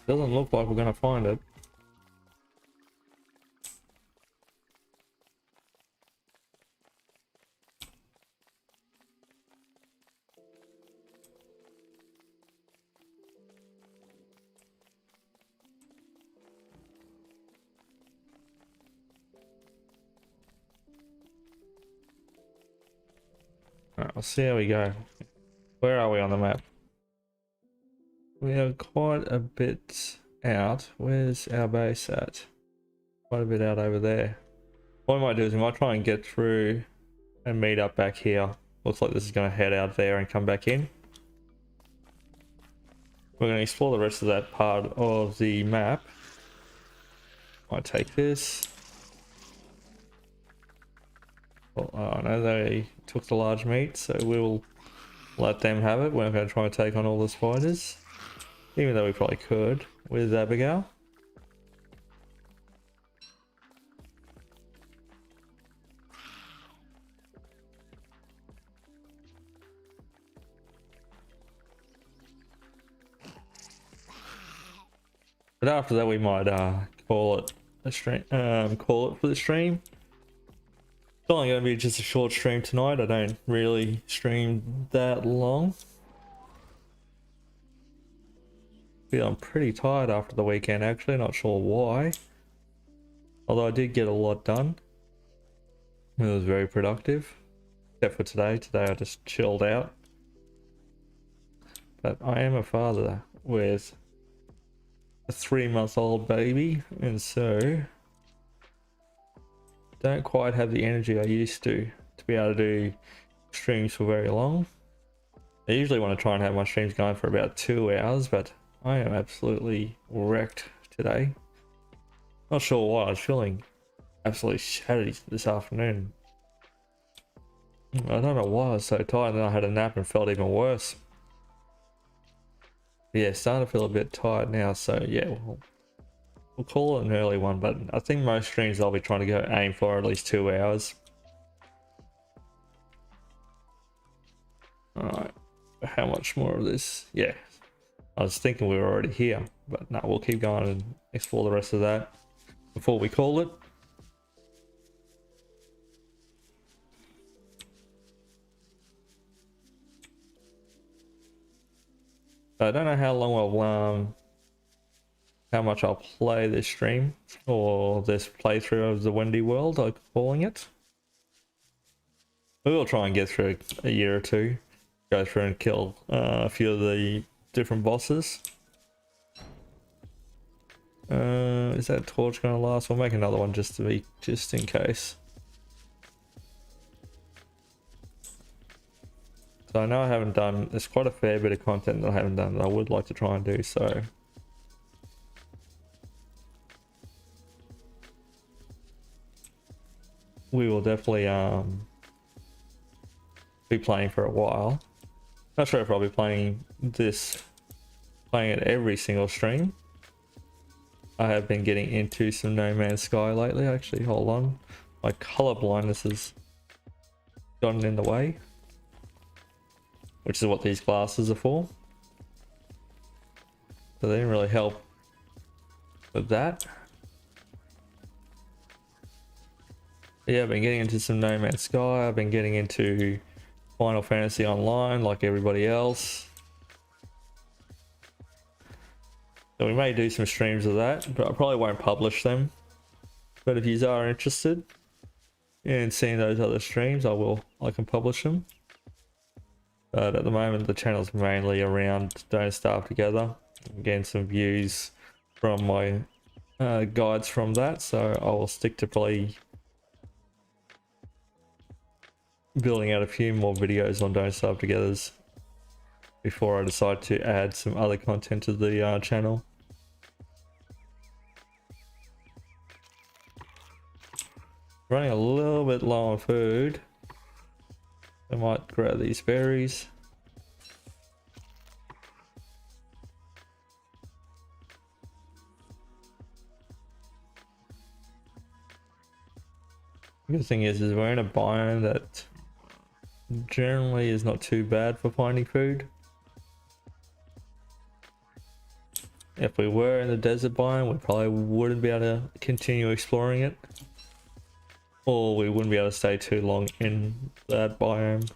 Speaker 1: Doesn't look like we're gonna find it. Alright, we'll see how we go. Where are we on the map? We are quite a bit out. Where's our base at? Quite a bit out over there. What we might do is we might try and get through and meet up back here. Looks like this is going to head out there and come back in. We're going to explore the rest of that part of the map. Might take this. Well, I know they took the large meat, so we'll let them have it. We're not going to try and take on all the spiders, even though we probably could with Abigail. But after that, we might call it a stream. Call it for the stream. It's only going to be just a short stream tonight. I don't really stream that long. Feeling pretty tired after the weekend, actually. Not sure why. Although I did get a lot done. It was very productive. Except for today. Today I just chilled out. But I am a father with a 3-month-old baby, and so don't quite have the energy I used to be able to do streams for very long. I usually want to try and have my streams going for about 2 hours, but I am absolutely wrecked today. Not sure why. I was feeling absolutely shattered this afternoon. I don't know why I was so tired, and then I had a nap and felt even worse. Yeah, starting to feel a bit tired now, so yeah, we'll call it an early one, but I think most streams I'll be trying to go aim for at least 2 hours. Alright, how much more of this? Yeah, I was thinking we were already here, but no, we'll keep going and explore the rest of that before we call it. I don't know how long how much I'll play this stream or this playthrough of the Wendy world, I'm calling it. We will try and get through a year or two, go through and kill a few of the different bosses. Is that torch gonna last? We'll make another one just in case. So I know I haven't done, there's quite a fair bit of content that I haven't done that I would like to try and do, so. We will definitely be playing for a while. Not sure if I'll be playing it every single stream. I have been getting into some No Man's Sky lately. Actually, hold on, my color blindness has gotten in the way, which is what these glasses are for. So they didn't really help with that. But yeah, I've been getting into some No Man's Sky. I've been getting into Final Fantasy Online like everybody else. So we may do some streams of that, but I probably won't publish them. But if you are interested in seeing those other streams, I can publish them. But at the moment the channel's mainly around Don't Starve Together. I'm getting some views from my guides from that, so I will stick to probably building out a few more videos on Don't Starve Togethers before I decide to add some other content to the channel. Running a little bit low on food. I might grab these berries. The good thing is we're in a biome that generally is not too bad for finding food. If we were in the desert biome, we probably wouldn't be able to continue exploring it. Or we wouldn't be able to stay too long in that biome.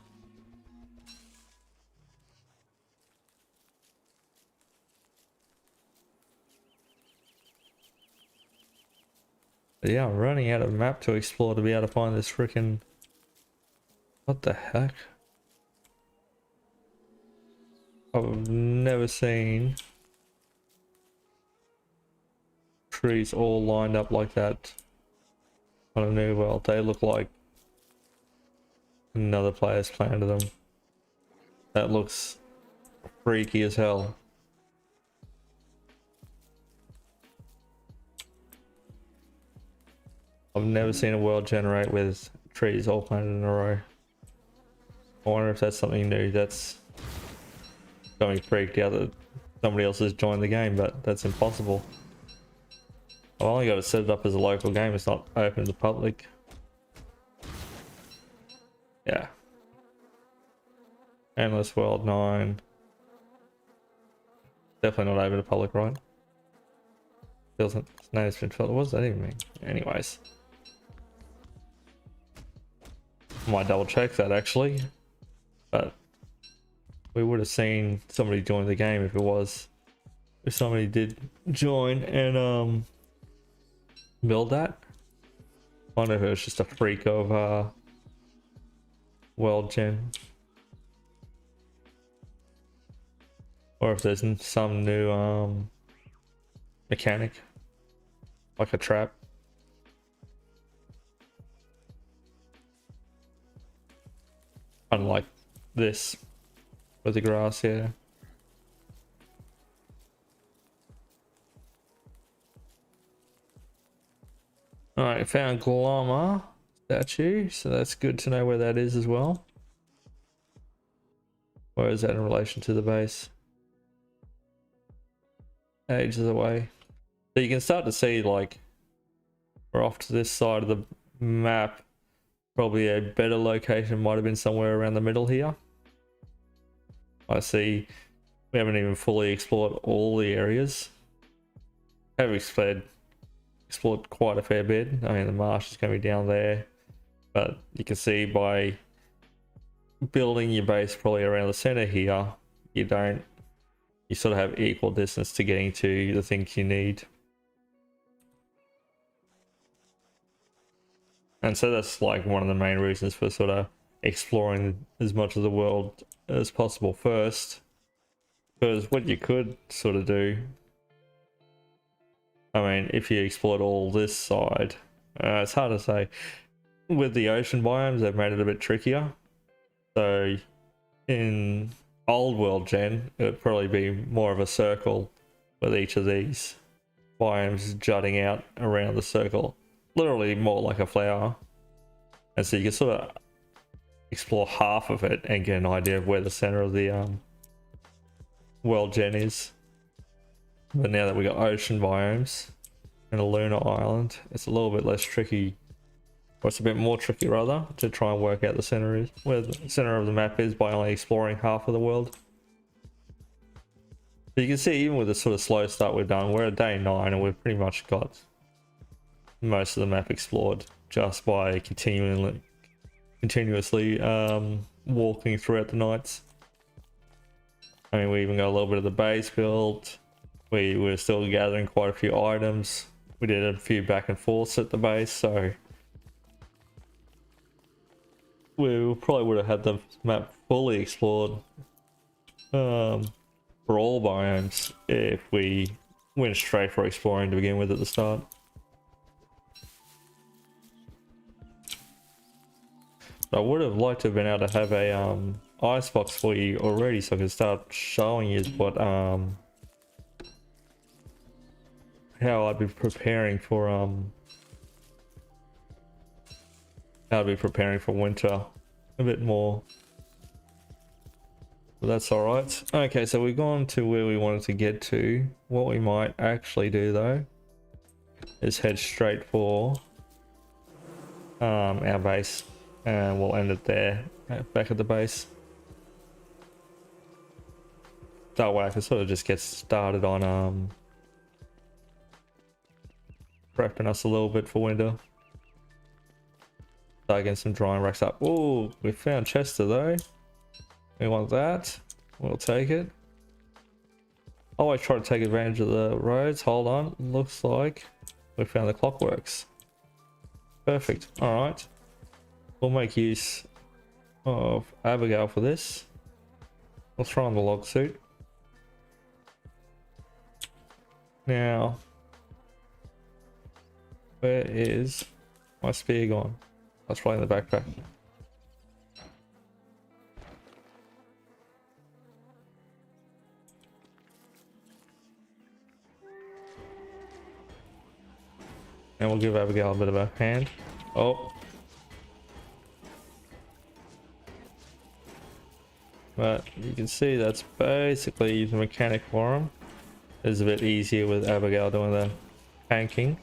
Speaker 1: But yeah, I'm running out of map to explore to be able to find this freaking... What the heck? I've never seen trees all lined up like that on a new world. They look like another player's planted them. That looks freaky as hell. I've never seen a world generate with trees all planted in a row. I wonder if that's something new that's got me freaked out that somebody else has joined the game, but that's impossible. I've only got to set it up as a local game, it's not open to the public. Yeah. Endless World 9. Definitely not open to public, right? Doesn't, name's been filled. What does that even mean? Anyways. Might double check that actually. But we would have seen somebody join the game if somebody did join and build that. I wonder if it was just a freak of world gen, or if there's some new mechanic like a trap. Unlike this with the grass here. Alright, I found Glamour Statue, so that's good to know where that is as well. Where is that in relation to the base? Ages away. So you can start to see, like, we're off to this side of the map. Probably a better location might have been somewhere around the middle here. I see we haven't even fully explored all the areas. Have explored quite a fair bit. I mean, the marsh is going to be down there, but you can see by building your base probably around the center here, you sort of have equal distance to getting to the things you need. And so that's like one of the main reasons for sort of exploring as much of the world as possible first. Because what you could sort of do, I mean, if you explored all this side, it's hard to say. With the ocean biomes, they've made it a bit trickier. So in old world gen, it would probably be more of a circle with each of these biomes jutting out around the circle. Literally more like a flower. And so you can sort of explore half of it and get an idea of where the center of the world gen is. But now that we got ocean biomes and a lunar island, it's a little bit less tricky, or it's a bit more tricky rather, to try and work out the center is, where the center of the map is, by only exploring half of the world. So you can see, even with the sort of slow start we've done, we're at day 9 and we've pretty much got most of the map explored just by continuously walking throughout the nights. I mean, we even got a little bit of the base built. We were still gathering quite a few items. We did a few back and forths at the base, so we probably would have had the map fully explored for all biomes if we went straight for exploring to begin with at the start. I would have liked to have been able to have a icebox for you already, so I could start showing you what how I'd be preparing for winter a bit more. But that's all right. Okay, so we've gone to where we wanted to get to. What we might actually do though is head straight for our base, and we'll end it there, back at the base. That way I can sort of just get started on prepping us a little bit for winter. Start getting some drying racks up. Oh, we found Chester though. We want that. We'll take it. Always try to take advantage of the roads. Hold on. Looks like we found the clockworks. Perfect. Alright. We'll make use of Abigail for this. We'll throw on the log suit. Now, where is my spear gone? That's probably in the backpack. And we'll give Abigail a bit of a hand. Oh. But you can see that's basically the mechanic for him. It's a bit easier with Abigail doing the tanking.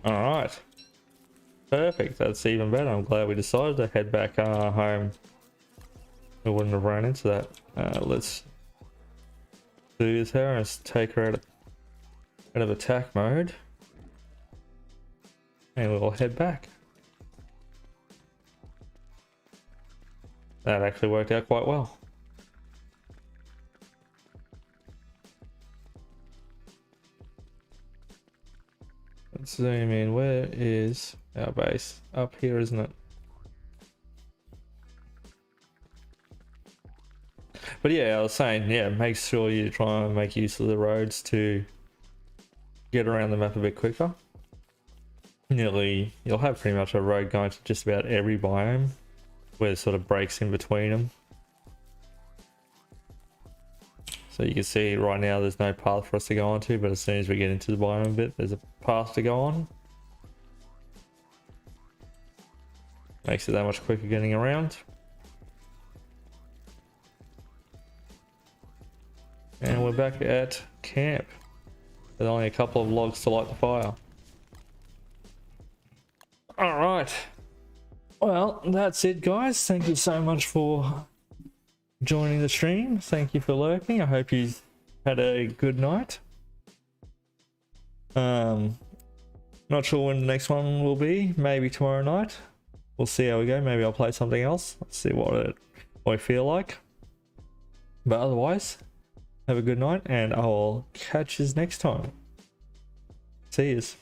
Speaker 1: Alright. Perfect. That's even better. I'm glad we decided to head back home. We wouldn't have run into that. Let's do this here and take her out of attack mode. And we'll head back. That actually worked out quite well. Let's zoom in. Where is our base? Up here, isn't it? But yeah, I was saying, yeah, make sure you try and make use of the roads to get around the map a bit quicker. You'll have pretty much a road going to just about every biome, where it sort of breaks in between them. So you can see right now there's no path for us to go onto, but as soon as we get into the biome a bit, there's a path to go on. Makes it that much quicker getting around. And we're back at camp. There's only a couple of logs to light the fire. Alright. Well, that's it guys. Thank you so much for joining the stream. Thank you for lurking. I hope you had a good night. Not sure when the next one will be. Maybe tomorrow night. We'll see how we go. Maybe I'll play something else. Let's see what I feel like. But otherwise, have a good night and I will catch you next time. See yous.